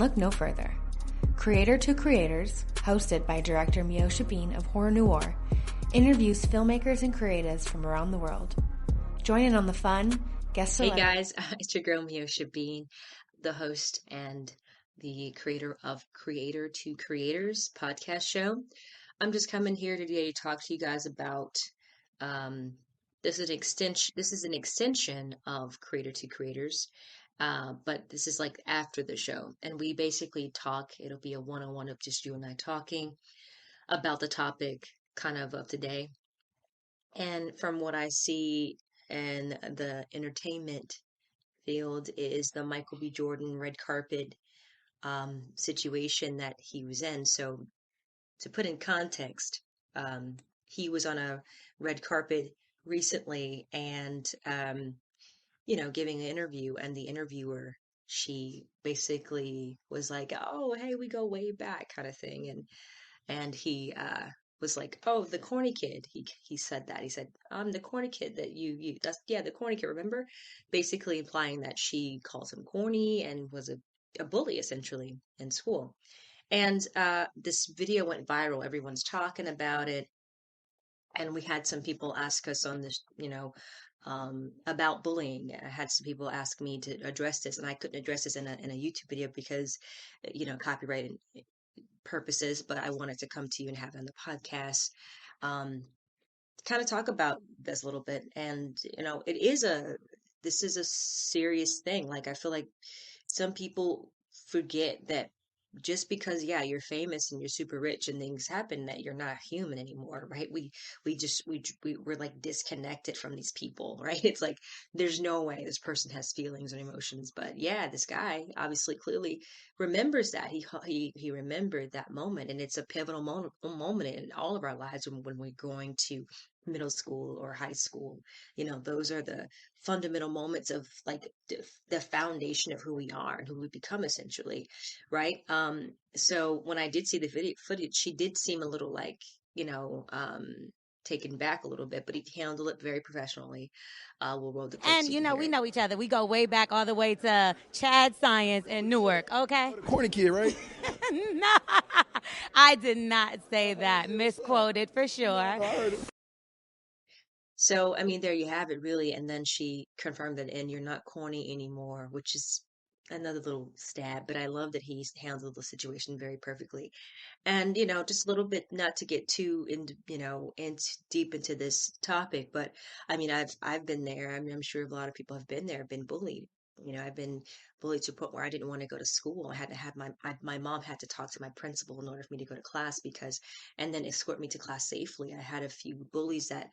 Look no further. Creator to Creators, hosted by director M.V.B of Horror Noir, interviews filmmakers and creatives from around the world. Join in on the fun, guest Hey guys, it's your girl M.V.B, the host and the creator of Creator to Creators podcast show. I'm just coming here today to talk to you guys about this is an extension of Creator to Creators. But this is like after the show, and we basically talk. It'll be a one-on-one of just you and I talking about the topic kind of today. And from what I see in the entertainment field is the Michael B. Jordan red carpet situation that he was in. So to put in context, he was on a red carpet recently and giving an interview, and the interviewer, she basically was like, "Oh, hey, we go way back," kind of thing, and he was like, "Oh, the corny kid." He said that. He said, "I'm the corny kid that you that's yeah, the corny kid, remember?" Basically implying that she calls him corny and was a bully essentially in school. And this video went viral. Everyone's talking about it. And we had some people ask us on this, about bullying. I had some people ask me to address this, and I couldn't address this in a YouTube video because, copyright purposes. But I wanted to come to you and have it on the podcast, kind of talk about this a little bit. And this is a serious thing. Like I feel like some people forget that just because you're famous and you're super rich and things happen, that you're not human anymore, right? We're like disconnected from these people, right? It's like there's no way this person has feelings and emotions. But yeah, this guy obviously clearly remembers that. He remembered that moment, and it's a pivotal moment in all of our lives when we're going to middle school or high school. Those are the fundamental moments of like the foundation of who we are and who we become essentially, right? So when I did see the video footage, she did seem a little like, taken back a little bit, but he handled it very professionally. We'll roll the clips. And we know each other. We go way back, all the way to Chad Science in Newark. Okay. Corny kid, right? No, I did not say that. Misquoted for sure. I heard it. So, I mean, there you have it, really. And then she confirmed that, and you're not corny anymore, which is another little stab. But I love that he's handled the situation very perfectly. And, just a little bit, not to get too into deep into this topic, but I mean, I've been there. I mean, I'm sure a lot of people have been there, been bullied. I've been bullied to a point where I didn't want to go to school. I had to have my mom had to talk to my principal in order for me to go to class and then escort me to class safely. I had a few bullies that,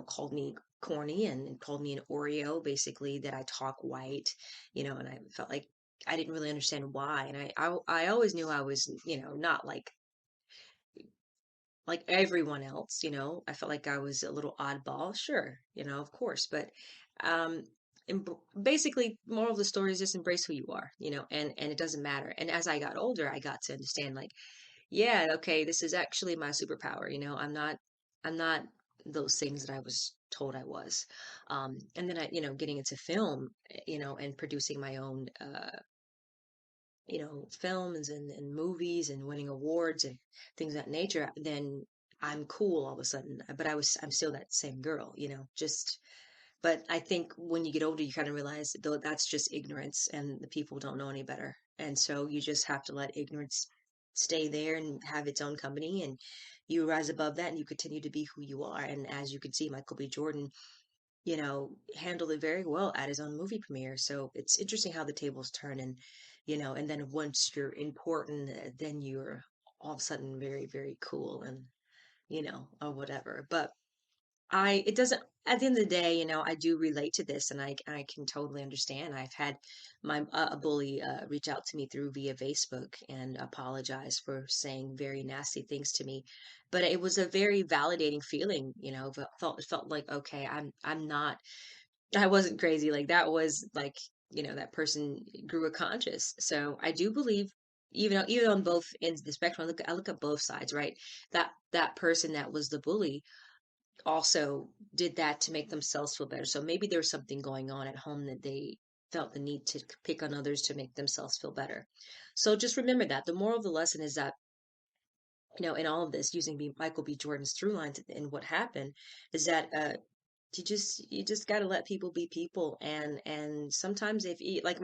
called me corny and called me an Oreo, basically, that I talk white, and I felt like I didn't really understand why. And I always knew I was, not like everyone else. I felt like I was a little oddball, sure, of course, but um basically, moral of the story is just embrace who you are, and it doesn't matter. And as I got older, I got to understand, like, yeah, okay, this is actually my superpower. I'm not those things that I was told I was. And then getting into film, and producing my own films and movies and winning awards and things of that nature, then I'm cool all of a sudden. But I'm still that same girl, but I think when you get older, you kind of realize that though that's just ignorance and the people don't know any better. And so you just have to let ignorance stay there and have its own company, and you rise above that and you continue to be who you are. And as you can see, Michael B. Jordan, handled it very well at his own movie premiere. So it's interesting how the tables turn, and then once you're important, then you're all of a sudden very, very cool and, or whatever. But it doesn't, at the end of the day, I do relate to this, and I can totally understand. I've had a bully reach out to me via Facebook and apologize for saying very nasty things to me, but it was a very validating feeling. It felt like, okay, I wasn't crazy. Like that was like, that person grew a conscience. So I do believe, even on both ends of the spectrum, I look at both sides, right? That person that was the bully also did that to make themselves feel better. So maybe there was something going on at home that they felt the need to pick on others to make themselves feel better. So just remember that the moral of the lesson is that, in all of this, using Michael B. Jordan's through lines and what happened is that you just got to let people be people, and sometimes if you, like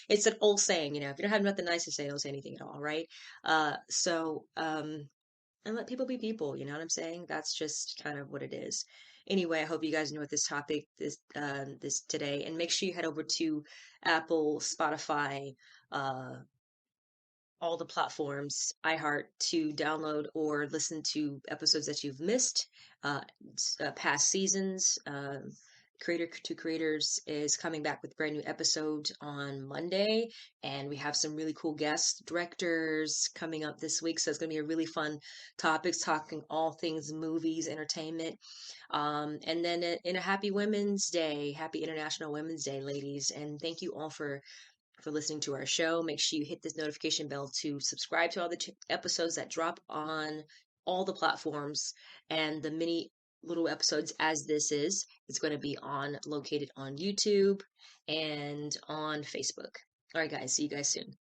it's an old saying, if you don't have nothing nice to say, don't say anything at all, right? And let people be people, you know what I'm saying? That's just kind of what it is. Anyway, I hope you guys know what this topic is this today, and make sure you head over to Apple, Spotify, uh all the platforms, iHeart, to download or listen to episodes that you've missed, past seasons. Creator to Creators is coming back with a brand new episode on Monday, and we have some really cool guest directors coming up this week. So it's going to be a really fun topics, talking all things movies, entertainment. And then in a happy Women's Day, happy International Women's Day, ladies, and thank you all for listening to our show. Make sure you hit this notification bell to subscribe to all the episodes that drop on all the platforms, and the mini little episodes as this is. It's going to be located on YouTube and on Facebook. All right, guys. See you guys soon.